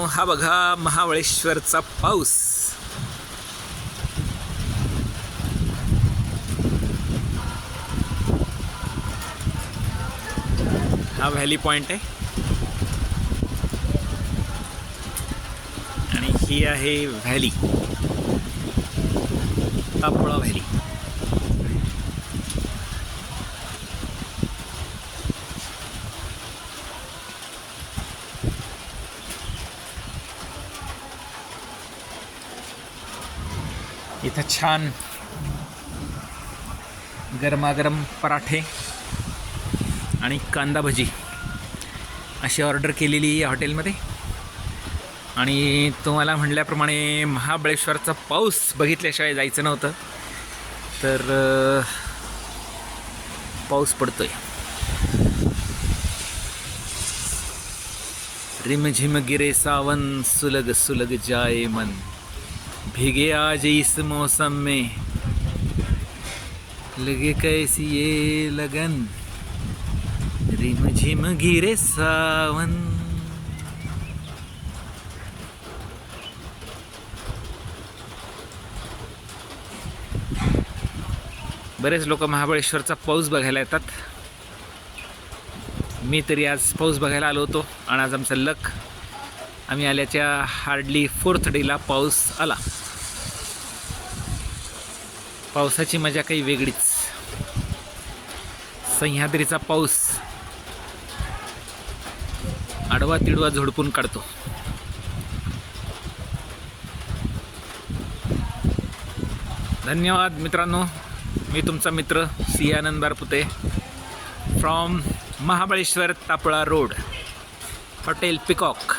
हा बघा महाबळेश्वरचा पाऊस. हा व्हॅली पॉइंट आहे आणि ही आहे व्हॅली, तापोळा व्हॅली. इथं छान गरमागरम पराठे आणि कांदा भजी अशी ऑर्डर केलेली आहे हॉटेलमध्ये. आणि तुम्हाला म्हटल्याप्रमाणे महाबळेश्वरचा पाऊस बघितल्याशिवाय जायचं नव्हतं, तर पाऊस पडतोय. रिमझिम गिरे सावन, सुलग सुलग जाए मन, भीगे आज इस मौसम में, लगे कैसी ये लगन, रिमझिम गिरे सावन. बरेच लोक महाबळेश्वरचा पाऊस बघायला येतात. मी तरी आज पाऊस बघायला आलो होतो आणि आज आमचं लक, आम्ही आल्याच्या हार्डली 4th डेला पाऊस आला. पावसाची मजा काही वेगळीच. सह्याद्रीचा पाऊस आडवा तिडवा झोडपून काढतो. धन्यवाद मित्रांनो. मी तुमचा मित्र C Anand Barpute from Mahabaleshwar Tapola road, hotel peacock.